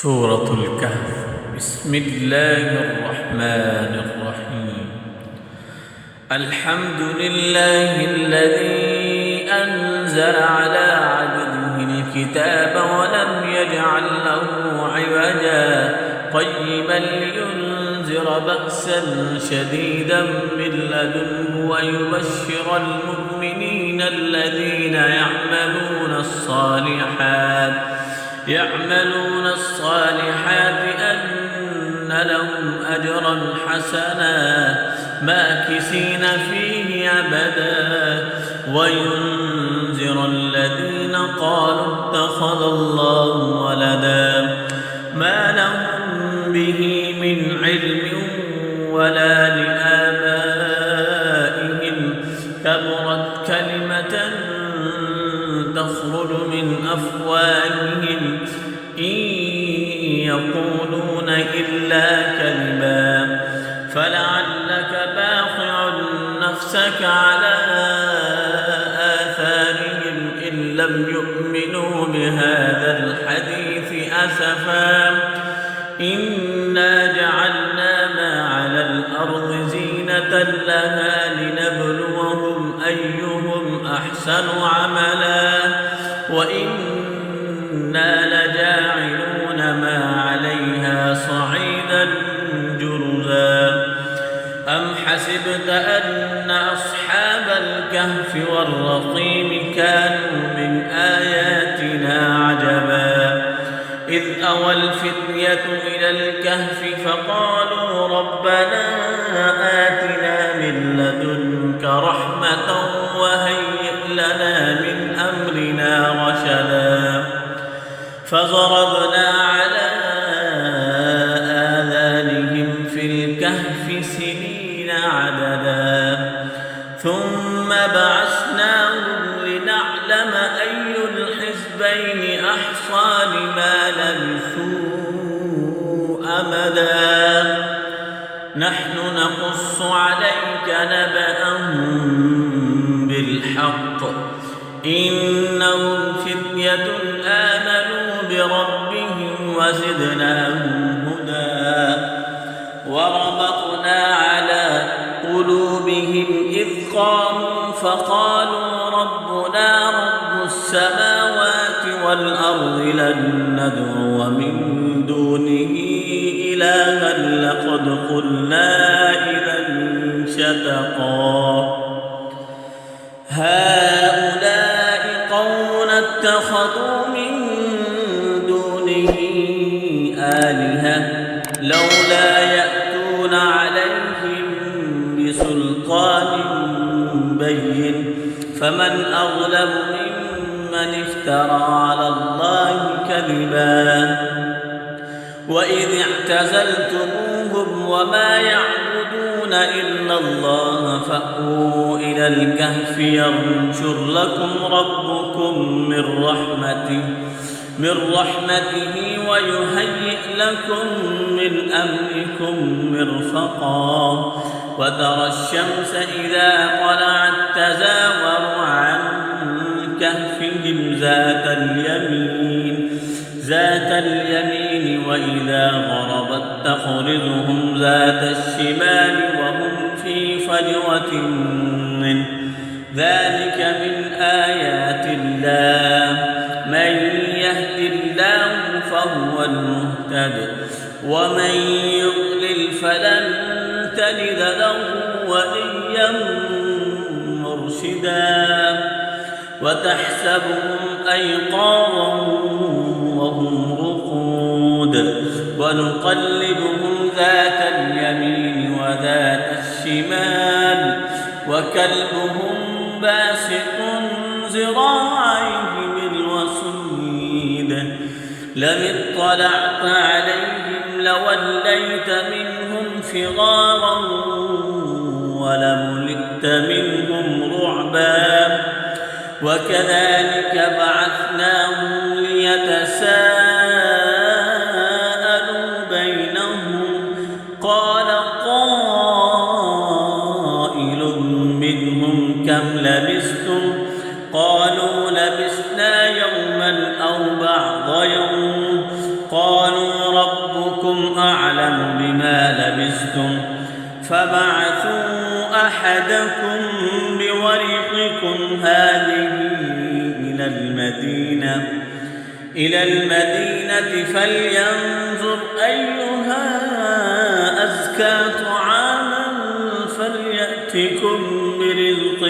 سورة الكهف. بسم الله الرحمن الرحيم. الحمد لله الذي أنزل على عبده الكتاب ولم يجعل له عوجا قيما لينذر بأسا شديدا من لدنه ويبشر المؤمنين الذين يعملون الصالحات أن لهم أجرا حسنا ماكثين فيه أبدا وينذر الذين قالوا اتخذ الله ولدا ما لهم به من علم ولا لآبائهم كبرت كلمة تخرج من أفواههم إن يقولون إلا كذبا فلعلك باخع نفسك على آثارهم إن لم يؤمنوا بهذا الحديث أسفا إنا جعلنا ما على الأرض زينة لها لنبلوهم أيهم أحسن عملا وإنا لجاعلون ما عليها صعيدا جرزا أم حسبت أن أصحاب الكهف والرقيم كانوا من آياتنا عجبا إذ أوى الفتية إلى الكهف فقالوا ربنا آتنا من لدنك رحمة وهيئ لنا من أمرنا رشدا فضربنا على آذانهم في الكهف سنين عددا ثم بعثناهم لنعلم أي الحزبين أحصى لما لبثوا أمدا نحن نقص عليك نبأهم بالحق إنهم فتية آمنوا بربهم وزدناهم هدى وربطنا على قلوبهم إذ قاموا فقالوا ربنا رب السماوات والأرض لن ندعو من دونه إلها لقد قلنا إذا شططا هؤلاء قوم اتخذوا من دونه آلهة لولا يأتون عليهم بسلطان بين فمن أظلم ممن افترى على الله كذبا وإذ اعتزلتموهم وما يعبدون إلا الله فأووا إلى الكهف ينشر لكم ربكم من رحمته ويهيئ لكم من أمركم مرفقا وترى الشمس إذا طلعت تزاور عن كهفهم ذات اليمين وإذا غربت تقرضهم ذات الشمال وهم في فجوة منه ذلك من آيات الله من يهد الله فهو المهتد ومن يضلل فلن تجد له وليا مرشدا وتحسبهم أيقاظا وهم رقود ونقلبهم ذات اليمين وذات الشمال وكلبهم باسط ذراعيه بالوصيد لئن اطلعت عليهم لوليت منهم فرارا ولملئت منهم رعبا وكذلك بعثناهم ليتساءلوا بينهم قال قائل منهم كم لبثتم قالوا لبثنا يوما أو بعض يوم قالوا ربكم أعلم بما لبثتم فبعثوا أحدكم بورقكم هذه إلى المدينة فلينظر أيها أزكى طعاما فليأتكم برزق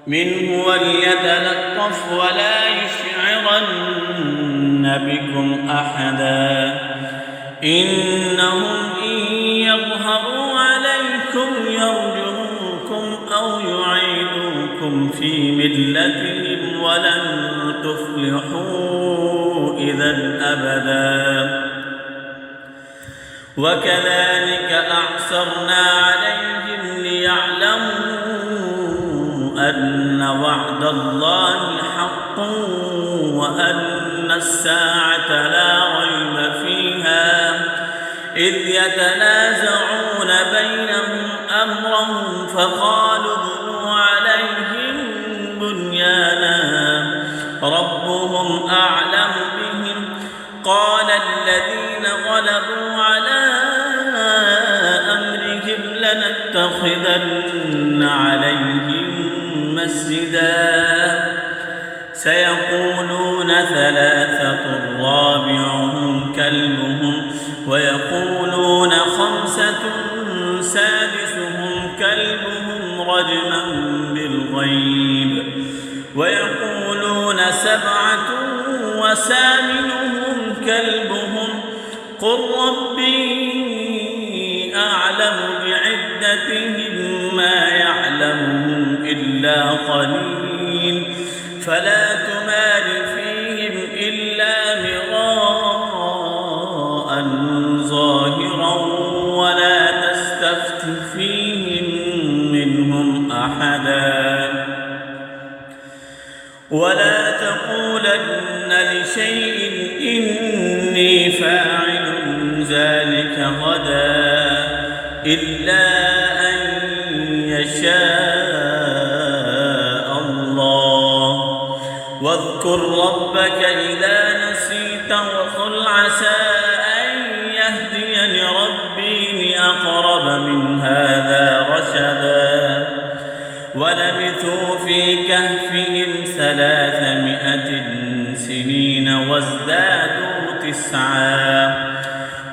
منه وليتلطف ولا يشعرن بكم أحدا إنهم إن يظهروا عليكم يرجموكم أو يعيدوكم في ملتهم ولن تفلحوا إذا أبدا وكذلك أعثرنا عليهم ليعلموا أن وعد الله حق وأن الساعة لا ريب فيها إذ يتنازعون بينهم أمرهم فقالوا ابنوا عليهم بنيانا ربهم أعلم بهم قال الذين غلبوا على أمرهم لنتخذن عليهم مسجدا سيقولون ثلاثة رابعهم كلبهم ويقولون خمسة سادسهم كلبهم رجما بالغيب ويقولون سبعة وثامنهم كلبهم قل ربي أعلم بعدتهم ما يعلمهم إلا قليل فلا تمار فيهم إلا مراء ظاهرا ولا تستفت فيهم منهم أحدا ولا تقولن لشيء إني فاعل ذلك غدا إلا أن يشاء الله واذكر ربك إذا نسيت وقل عسى أن يهديني ربي لأقرب من هذا رشدا ولبثوا في كهفهم 300 سنين وازدادوا 9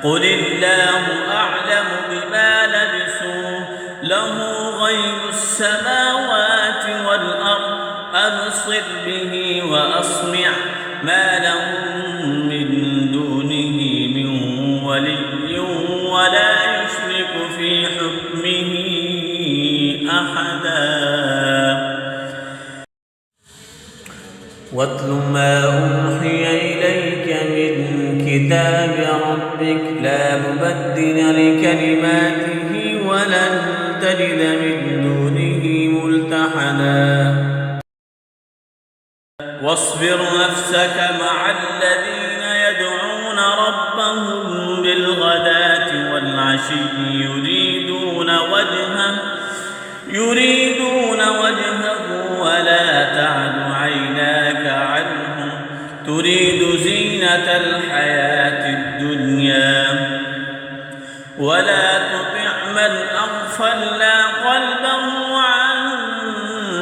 قل الله أعلم بما لبثوا له غيب السماوات والأرض أبصر به وأسمع ما لهم من دونه من ولي ولا يشرك في حكمه أحدا واتل ما أوحي إليك من كتاب ربك لا مبدل لكلماته ولن تجد من دونه ملتحدا واصبر نفسك مع الذين يدعون ربهم بالغداة والعشي يريدون وجهه ولا تعد عيناك عنهم تريد زينة الحياة الدنيا ولا تطع من أغفلنا قلبه عن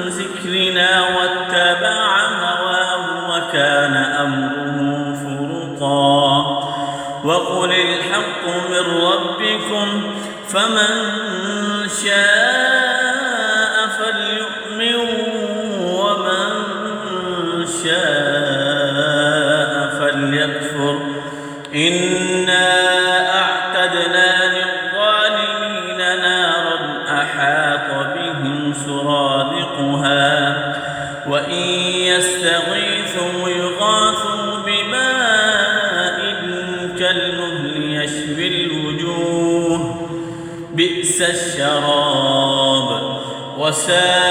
ذكرنا واتبع هواه وكان أمره فرطا وقل الحق من ربكم فمن شاء فليؤمن ومن شاء فليكفر إنا أعتدنا للظالمين نارا أحاط بهم سرادقها وإن يستغيثوا يغاثوا بماء كالمهل يشوي الوجوه بئس الشراب وساءت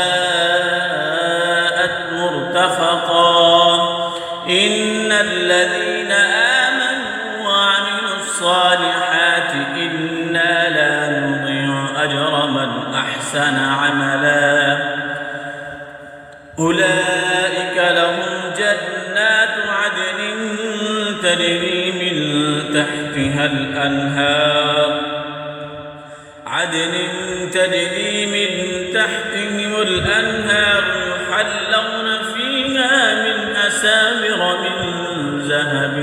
مرتفقا إن الذين آمنوا وعملوا الصالحات إنا لا نضيع أجر من أحسن عملا أولئك لهم جنات عدن تجري من تحتها الأنهار يحلون فيها من أساور من ذهب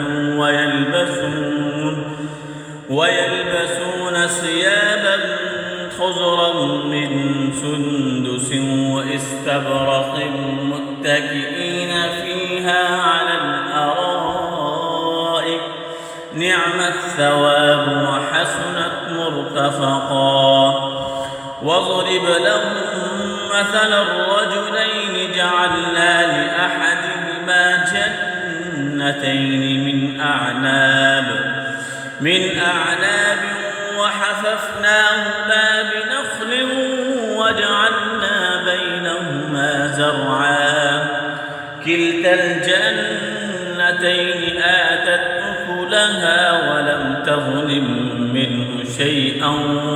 ويلبسون ثيابا خضرا من سندس واستبرق متكئين فيها على الأرائك نعم الثواب وحسنت مرتفقا. واضرب لهم مثل الرجلين جعلنا لأحدهما جنتين من أعناب وحففناهما بنخل وجعلنا بينهما زرعا كلتا الجنتين آتت أكلها ولم تظلم منه شيئا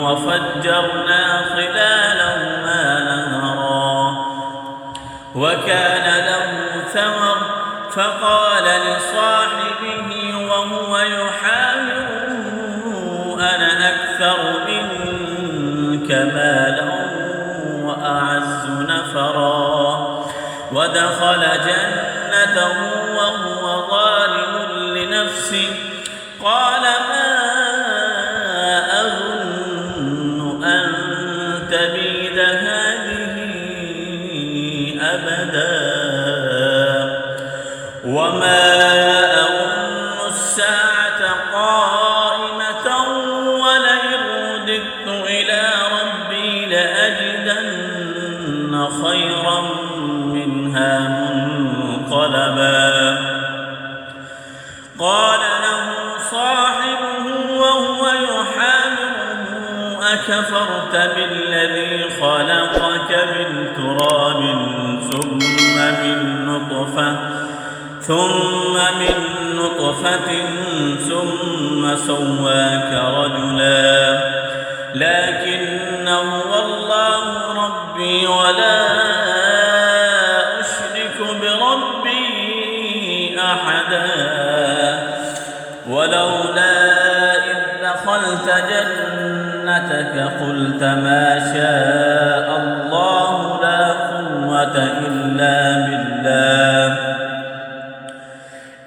وفجرنا خلالهما نهرا وكان له ثمر فقال لصاحبه وهو يحاوره أنا أكثر منك مالا وأعز نفرا. ودخل جنته وهو ظالم لنفسه قال ما أظن أن تبيد هذه أبدا وما أظن الساعة قائمة ولئن رددت إلى ربي لأجدن خيرا منها منقلبا. قال له صاحبه وهو يحاوره أكفرت بالذي خلقك من تراب ثم من نطفة ثم سواك رجلا لكن هو الله ربي ولا أشرك بربي أحدا. ولولا إذ دخلت جنتك قلت ما شاء الله لا قوة إلا بالله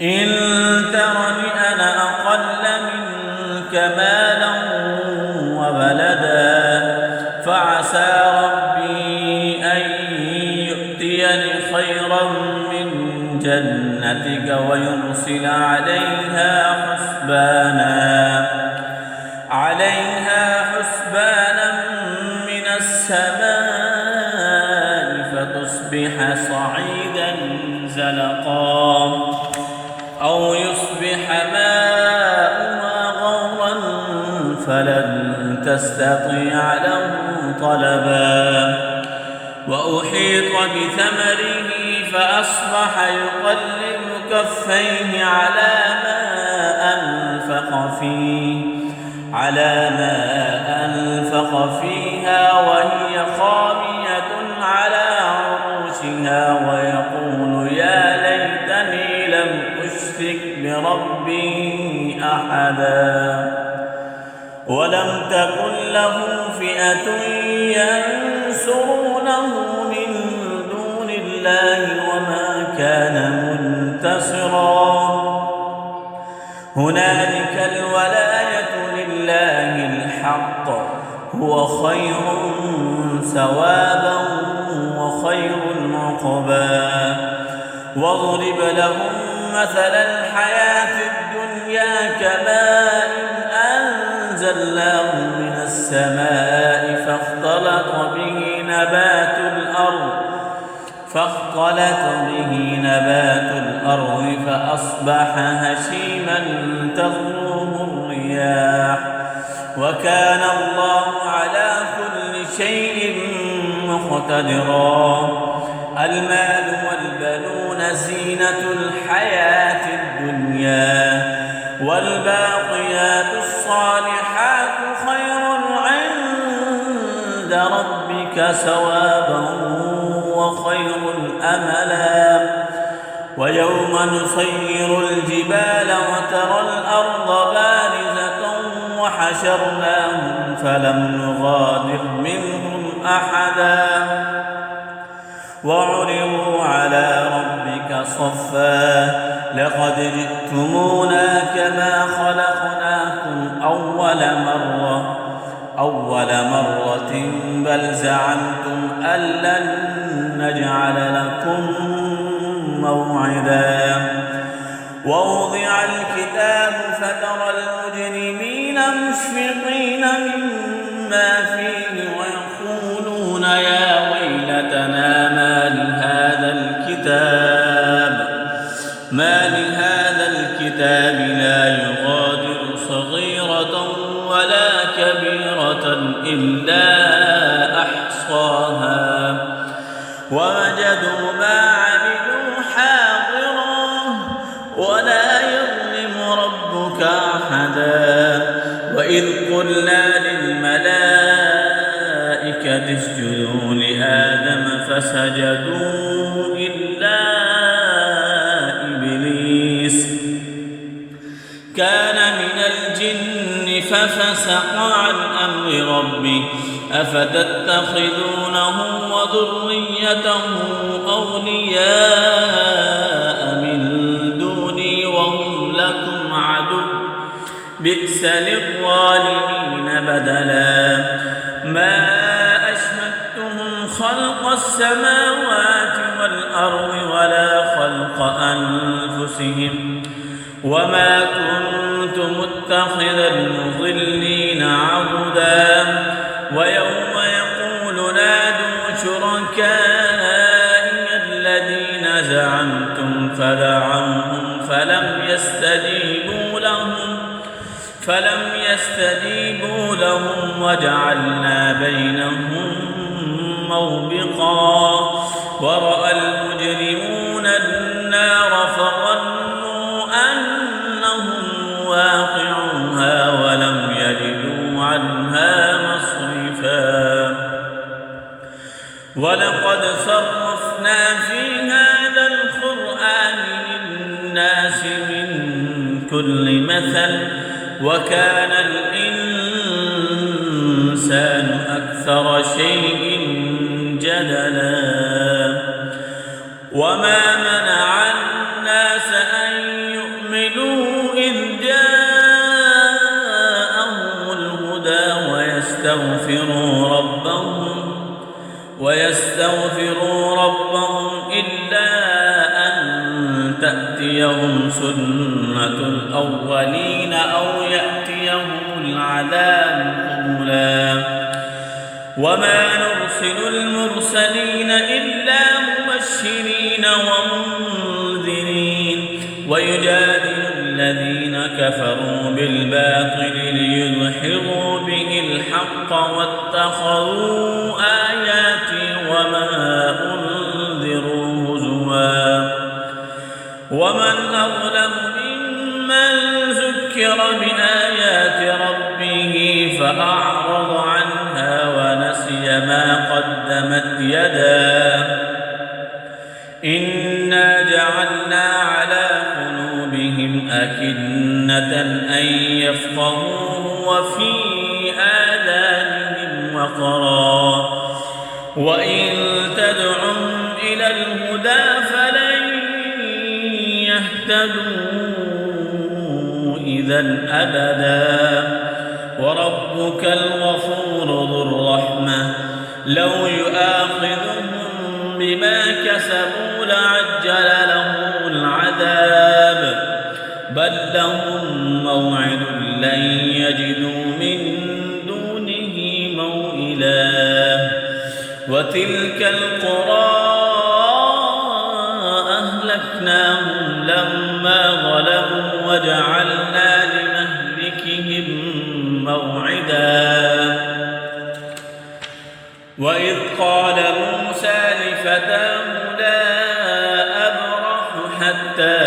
إن ترني أنا أقل منك مالا وولدا فعسى ربي أن يؤتيني خيرا من جنتك ويرسل عليها حسبانا من السماء فتصبح صعيدا زلقا أو يصبح ماؤها غورا فلن تستطيع له طلبا. وأحيط بثمره فأصبح يقلب كفيه على ما أنفق فيها وهي خاوية على عروشها ويقول يا ليتني لم أشرك بربي أحدا. ولم تكن له فئة ينصرونه من دون الله وما كان منتصرا. هنالك الولاية لله الحق هو خير ثوابا وخير عقبا. واضرب لهم مثل الحياة الدنيا كماء أنزلناه من السماء فاختلط به نبات الأرض فأصبح هشيما تذروه الرياح وكان الله على كل شيء مقتدرا. المال والبنون زينة الحياة الدنيا والباقيات الصالحات خير عند ربك ثوابا وخير أملا. ويوم نسير الجبال وترى الأرض بارزة وحشرناهم فلم نغادر منهم أحدا وعرضوا على ربك صفا لقد جئتمونا كما خلقناكم أول مرة بل زعمتم أن لن نجعل لكم موعدا ووضع الكتاب فترى المجرمين مشفقين مما فيه ويقولون يا ويلتنا ما لهذا الكتاب لا يغادر صغيرة ولا كبيرة إلا أحصاها ووجدوا ما عملوا حاضرا ولا يظلم ربك أحدا وإذ قلنا للملائكة اسجدوا لآدم فسجدوا إلا إبليس كان من الجن ففسق عن أمر ربه أفتتخذونه وذريته أولياء من دوني وهم لكم عدو بئس للظالمين بدلا ما أشهدتهم خلق السماوات والأرض ولا خلق أنفسهم وما كنت متخذ المضلين عضدا ويوم يقول نادوا شركائي الذين زعمتم فدعوهم فلم يستجيبوا لهم وجعلنا بينهم موبقا ورأى المجرمون النار فظنوا أنهم واقعوها ولم يجدوا عنها مصرفا ولقد صرفنا في هذا القرآن للناس من كل مثل وكان الإنسان أكثر شيء جدلا وما منع الناس أن يؤمنوا إذ جاءهم الهدى ويستغفروا ربهم إلا أن تأتيهم سنة الأولين أو يأتيهم العذاب قبلا وما نرسل المرسلين إلا مبشرين ومنذرين ويجادل الذين كفروا بالباطل ليدحضوا به الحق واتخذوا آياتي وما أنذروا هزوا ومن أظلم ممن ذكر بآيات ربه فأعرض عنها ونسي ما قدمت يداه إنا جعلنا على قلوبهم أكنة أن يفقهوه وفي آذانهم وقرا وإن تدعهم إلى الهدى فلن يهتدوا إذا أبدا وربك الغفور ذو الرحمة لو يؤاخذهم بما كسبوا لعجل لهم العذاب بل لهم موعد لن يجدوا من دونه موئلا وتلك القرى أهلكناهم لما ظلموا وجعلنا لمهلكهم موعدا وإذ قال موسى لفتاه لا أبرح حتى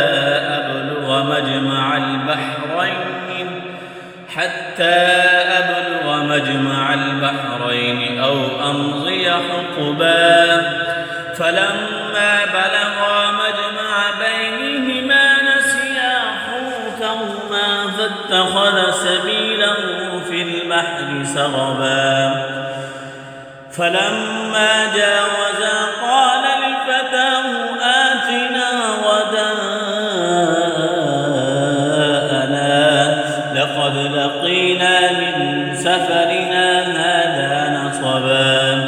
أبلغ مجمع البحرين أو أمضي حقبا فلما بلغا مجمع بينهما اتخذ سبيله في البحر سربا فلما جاوزا قال لفتاه آتنا غداءنا لقد لقينا من سفرنا هذا نصبا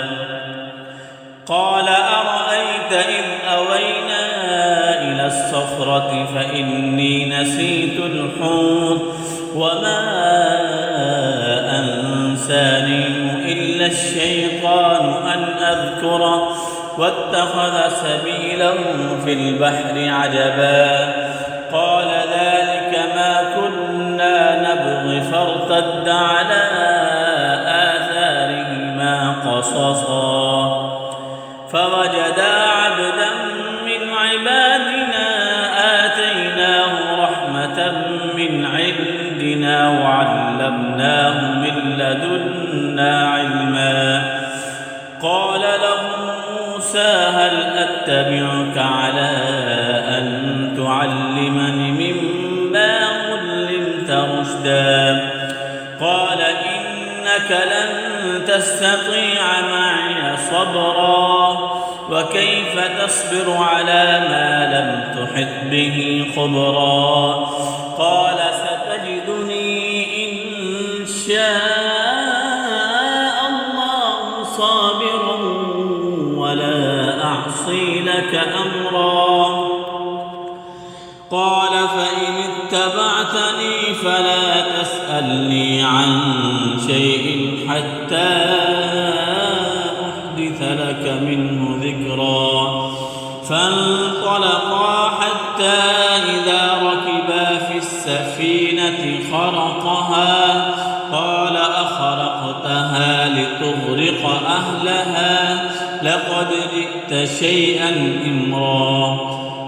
قال أرأيت إذ أوينا إلى الصخرة فإني نسيت الحوت وما أنسانيه إلا الشيطان أن أذكره واتخذ سبيله في البحر عجبا قال ذلك ما كنا نبغي فارتد على آثارهما قصصا فوجدا عبدا من عبادنا آتيناه رحمة من عندنا وعلمناه من لدنا علما قال له موسى هل أتبعك على أن تعلمني مما علمت رشدا قال إنك لن تستطيع معي صبرا وكيف تصبر على ما لم تحط به خبرا قال ستجدني إن شاء الله صابرا ولا أعصي لك أمرا قال فإن اتبعتني فلا تسألني عن شيء حتى أحدث لك منه ذكرا فانطلقا حتى إذا ركبا في السفينة خرقها قال أخرقتها لتغرق أهلها لقد جئت شيئا إمرا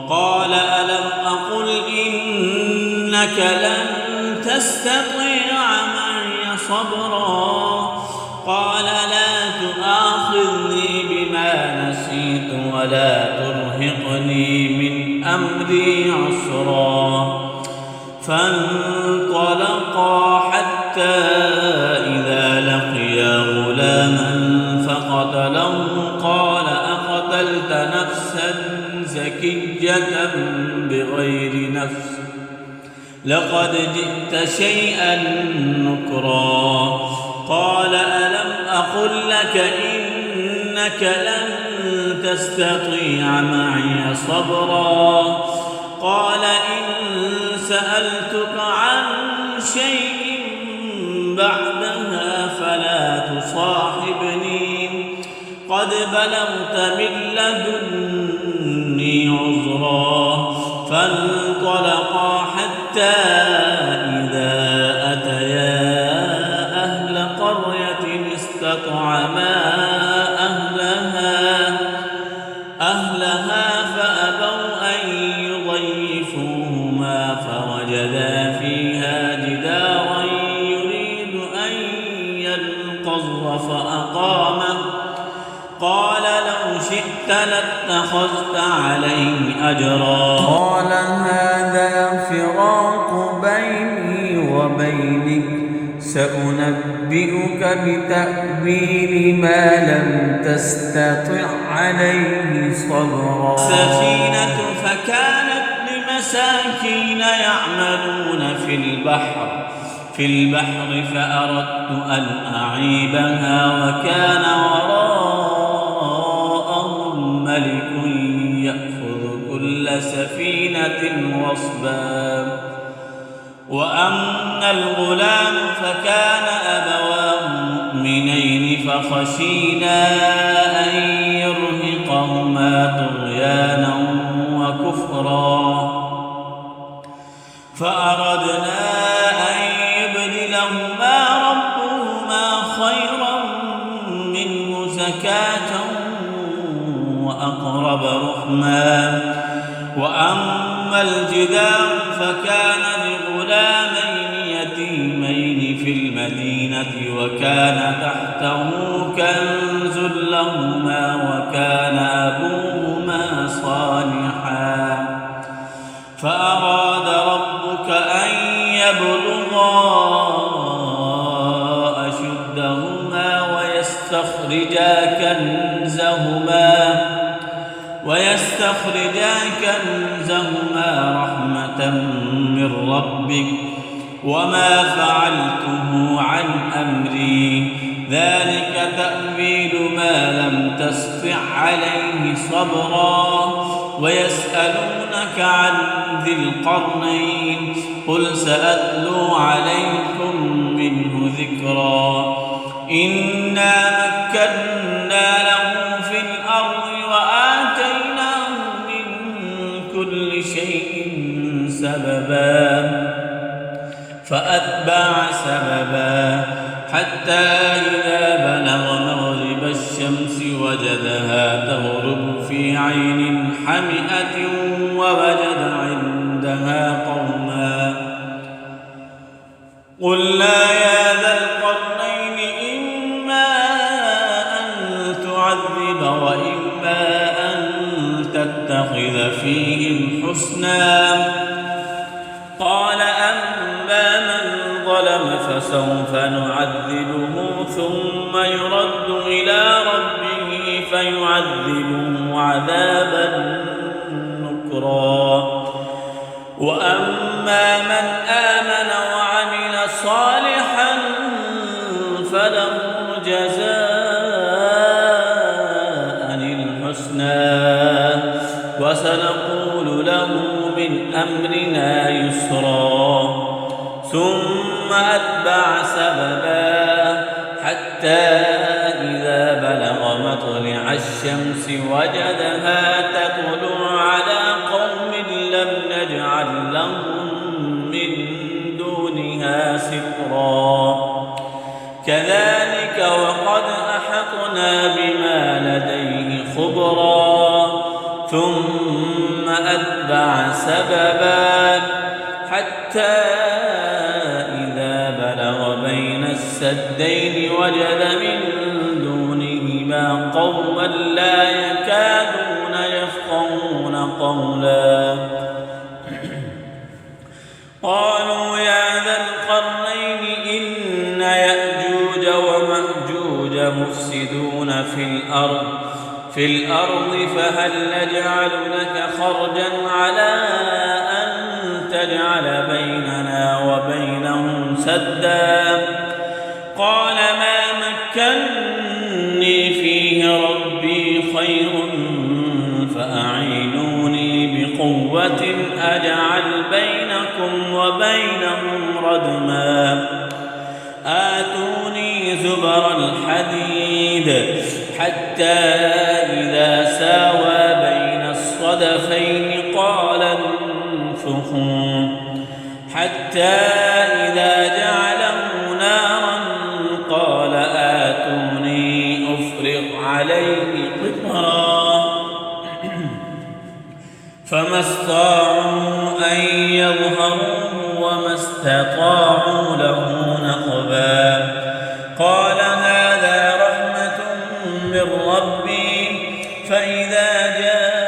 قال ألم أقل إنك لن تستطيع معي صبرا قال لا تؤاخذني بما نسيت ولا ترهقني من أمري عسرا فانطلقا حتى إذا لقيا غلاما فقتله قال أقتلت نفسا زكية بغير نفس لقد جئت شيئا نكرا قال ألم أقل لك إنك لن تستطيع معي صبرا قال إن سألتك عن شيء بعدها فلا تصاحبني قد بلغت من لدني عذرا فانطلقا حتى إذا أتيا أهل قرية استطعما أهلها فأبوا أن يضيفوهما فوجدا فيها جدارا يريد أن ينقض فأقامه قال لو شئت لاتخذت عليه أجرا قال هذا فراق بيني وبينك سأنبئك بتأويل ما لم تستطع عليه صبرا السفينة فكانت لمساكين يعملون في البحر فأردت أن أعيبها وكان وراءهم ملك يأخذ كل سفينة غصبا وأما الغلام فكان أبواه مؤمنين فخشينا أن يرهقهما طغيانا وكفرا فأردنا أن يبدلهما ربهما خيرا منه زكاة وأقرب رحما وأما الجدار فكان لغلامين يتيمين في المدينة وكان تحته كنز لهما وكان أبوهما صالحا فأراد ربك أن يبلغا ويستخرجا كنزهما رحمة من ربك وما فعلته عن أمري ذلك تأويل ما لم تسطع عليه صبرا ويسألونك عن ذي القرنين قل سأتلو عليكم منه ذكرا إنا مكنا له في الأرض وآتيناه من كل شيء سببا فأتبع سببا حتى إذا بلغ مغرب الشمس وجدها تغرب في عين حمئة ووجد عندها قوما قلنا يا ذا القرنين إما أن تعذب وإما أن تتخذ فيهم حسنا قال أما من ظلم فسوف نعذبه ثم يرد إلى ربه فيعذبه عذابا نكرا وأما من آمن وعمل صالحا فله جزاء الحسنى وسنقول له من أمرنا يسرا ثم أتبع سببا حتى إذا بلغ مطلع الشمس وجدها تطلع على قوم لم نجعل لهم من دونها سترا كذلك وقد أحطنا بما لديه خبرا ثم أتبع سببا حتى إذا بلغ بين السدين وجد من دونهما قوما لا يكادون يفقهون قولا قالوا يا ذا القرنين إن يأجوج ومأجوج مفسدون في الأرض فهل نجعل لك خرجا على أن تجعل بيننا وبينهم سدا قال ما مكني فيه ربي خير فأعينوني بقوة أجعل بينكم وبينهم ردما آتوني زبر الحديد حتى إذا ساوى بين الصدفين قال انفخوا حتى إذا جعله نارا قال آتوني أفرغ عليه قطرا فما استطاعوا أن يظهروه وما استطاعوا له نقبا قال هذا رحمة من ربي فإذا جاء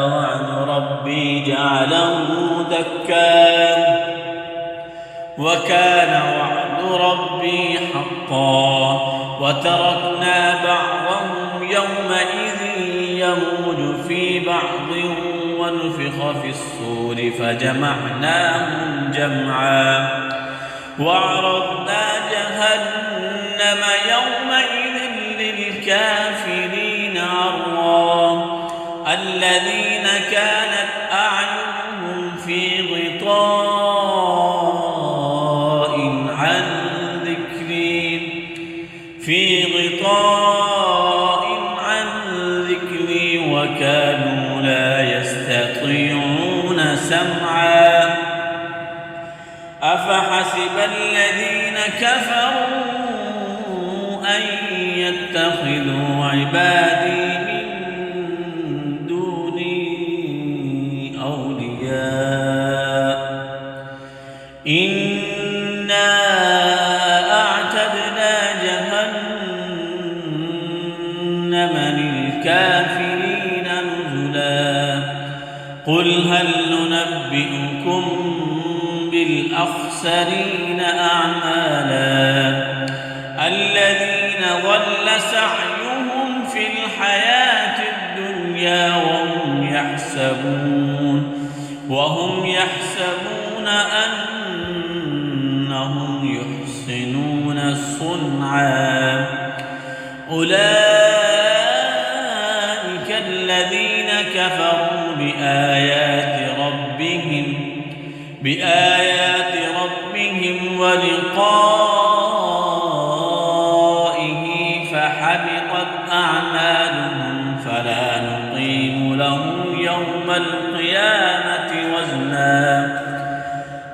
وعد ربي جعله دكا وكان وعد ربي حقا وتركنا بعضهم يومئذ يموج في بعض ونفخ في الصور فجمعناهم جمعا وعرضنا جهنم يومئذ للكافرين عرضا الذين كانت أعينهم في غطاء عن ذكري وكانوا لا يستطيعون سمعا أفحسب الذين كفروا أن يتخذوا عبادي من دوني أولياء إنا أعتدنا جهنم للكافرين نزلا قل هل ننبئكم بالأخسرين أعمالا الذين ضل سعيهم في الحياة الدنيا وهم يحسبون أنهم يحسنون صنعا أولئك الذين كفروا بآيات ربهم ولقائه فحبطت أعمالهم فلا نقيم لهم يوم القيامة وزنا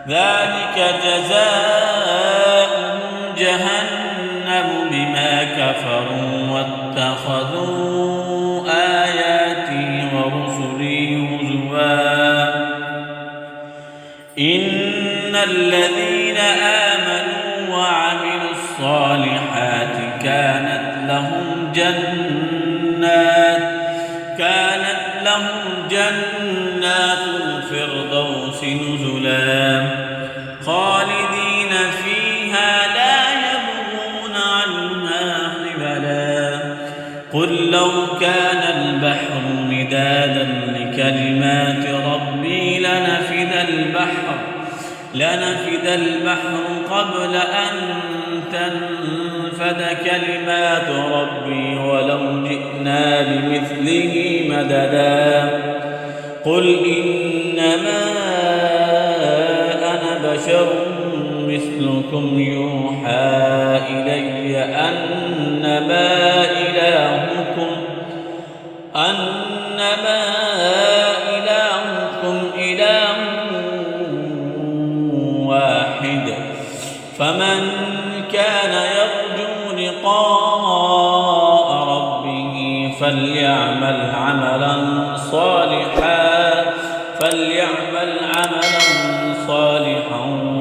ذلك جزاؤهم جهنم بما كفروا واتخذوا آياتي ورسلي هزوا إن الذين آمنوا وعملوا الصالحات كانت لهم جنات الفردوس نزلا خالدين فيها لا يبغون عنها حولا قل لو كان البحر مدادا لكلمات ربي لنفد البحر قبل أن تنفد كلمات ربي ولو جئنا بمثله مددا قل إنما أنا بشر مثلكم يوحى إلي أنما إلهكم إله واحد فمن كان يرجو لقاء ربه فليعمل عملا صالحا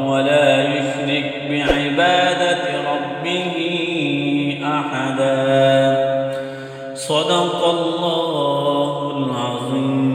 ولا يشرك بعبادة ربه أحدا صدق الله العظيم.